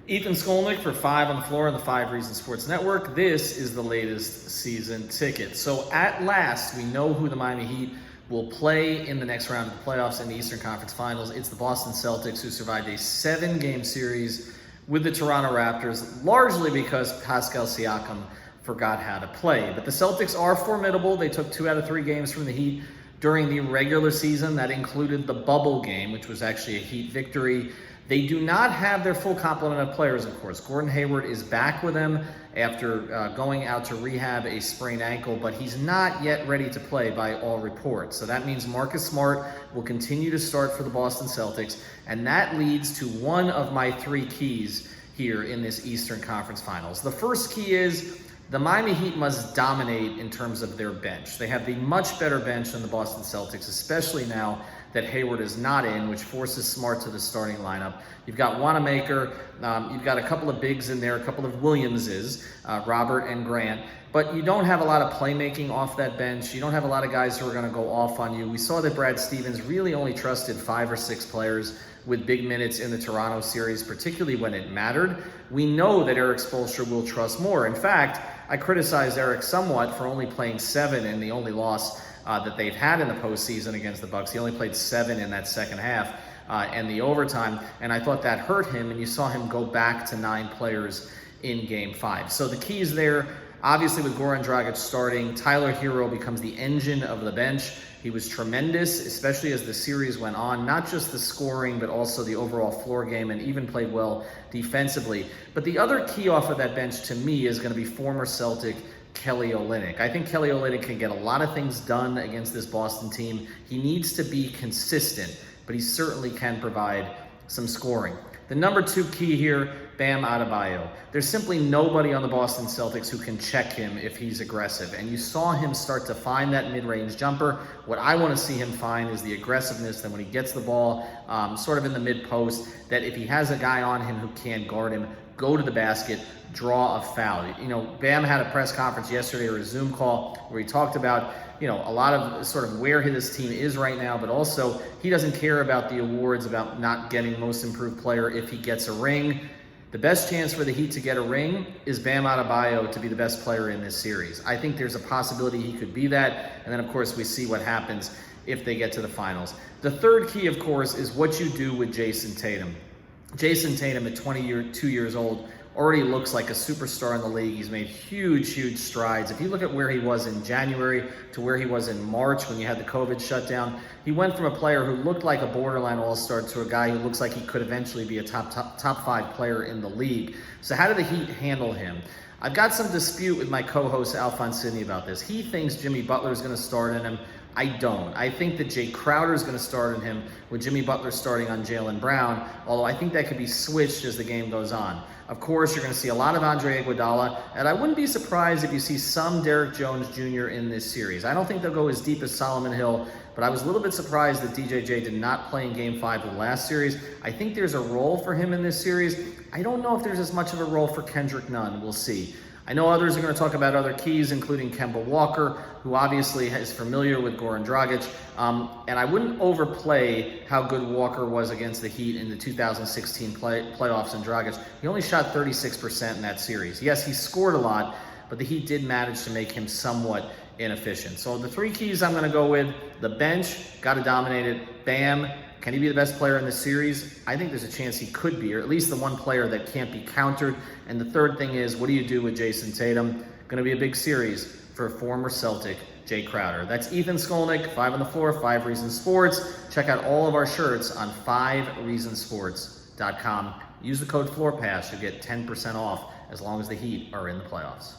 Ethan Skolnick for 5 on the floor on the 5 Reasons Sports Network. This is the latest season ticket. So at last, we know who the Miami Heat will play in the next round of the playoffs in the Eastern Conference Finals. It's the Boston Celtics, who survived a 7-game series with the Toronto Raptors, largely because Pascal Siakam forgot how to play. But the Celtics are formidable. They took 2 out of 3 games from the Heat during the regular season. That included the bubble game, which was actually a Heat victory. They do not have their full complement of players, of course. Gordon Hayward is back with them after going out to rehab a sprained ankle, but he's not yet ready to play by all reports. So that means Marcus Smart will continue to start for the Boston Celtics, and that leads to one of my 3 keys here in this Eastern Conference Finals. The first key is the Miami Heat must dominate in terms of their bench. They have the much better bench than the Boston Celtics, especially now that Hayward is not in, which forces Smart to the starting lineup. You've got Wanamaker, you've got a couple of bigs in there, a couple of Williamses, Robert and Grant, but you don't have a lot of playmaking off that bench. You don't have a lot of guys who are going to go off on you. We saw that Brad Stevens really only trusted 5 or 6 players with big minutes in the Toronto series, particularly when it mattered. We know that Eric Spoelstra will trust more. In fact, I criticized Eric somewhat for only playing 7 in the only loss that they've had in the postseason against the Bucks. He only played 7 in that second half and the overtime, and I thought that hurt him, and you saw him go back to 9 players in Game 5. So the keys there, obviously with Goran Dragic starting, Tyler Hero becomes the engine of the bench. He was tremendous, especially as the series went on, not just the scoring, but also the overall floor game, and even played well defensively. But the other key off of that bench to me is going to be former Celtic Kelly Olynyk. I think Kelly Olynyk can get a lot of things done against this Boston team. He needs to be consistent, but he certainly can provide some scoring. The number 2 key here, Bam Adebayo. There's simply nobody on the Boston Celtics who can check him if he's aggressive, and you saw him start to find that mid-range jumper. What I want to see him find is the aggressiveness that when he gets the ball sort of in the mid-post, that if he has a guy on him who can't guard him, go to the basket, draw a foul. You know, Bam had a press conference yesterday or a Zoom call where he talked about, you know, a lot of sort of where his team is right now, but also he doesn't care about the awards, about not getting most improved player if he gets a ring. The best chance for the Heat to get a ring is Bam Adebayo to be the best player in this series. I think there's a possibility he could be that, and then of course we see what happens if they get to the finals. The third key, of course, is what you do with Jayson Tatum. Jayson Tatum at 22 years old already looks like a superstar in the league. He's made huge strides. If you look at where he was in January to where he was in March when you had the COVID shutdown, he went from a player who looked like a borderline all-star to a guy who looks like he could eventually be a top 5 player in the league. So how do the Heat handle him? I've got some dispute with my co-host Alphonse Sidney about this. He thinks Jimmy Butler is going to start in him. I don't. I think that Jay Crowder is going to start in him with Jimmy Butler starting on Jaylen Brown, although I think that could be switched as the game goes on. Of course, you're going to see a lot of Andre Iguodala, and I wouldn't be surprised if you see some Derrick Jones Jr. in this series. I don't think they'll go as deep as Solomon Hill, but I was a little bit surprised that DJJ did not play in Game 5 of the last series. I think there's a role for him in this series. I don't know if there's as much of a role for Kendrick Nunn. We'll see. I know others are going to talk about other keys, including Kemba Walker, who obviously is familiar with Goran Dragic. And I wouldn't overplay how good Walker was against the Heat in the 2016 playoffs in Dragic. He only shot 36% in that series. Yes, he scored a lot, but the Heat did manage to make him somewhat inefficient. So the 3 keys I'm going to go with: the bench, got to dominate it. Bam, can he be the best player in this series? I think there's a chance he could be, or at least the one player that can't be countered. And the third thing is, what do you do with Jayson Tatum? Going to be a big series for former Celtic Jay Crowder. That's Ethan Skolnick, 5 on the floor, 5 Reasons Sports. Check out all of our shirts on 5reasonsports.com. Use the code FLOORPASS to get 10% off as long as the Heat are in the playoffs.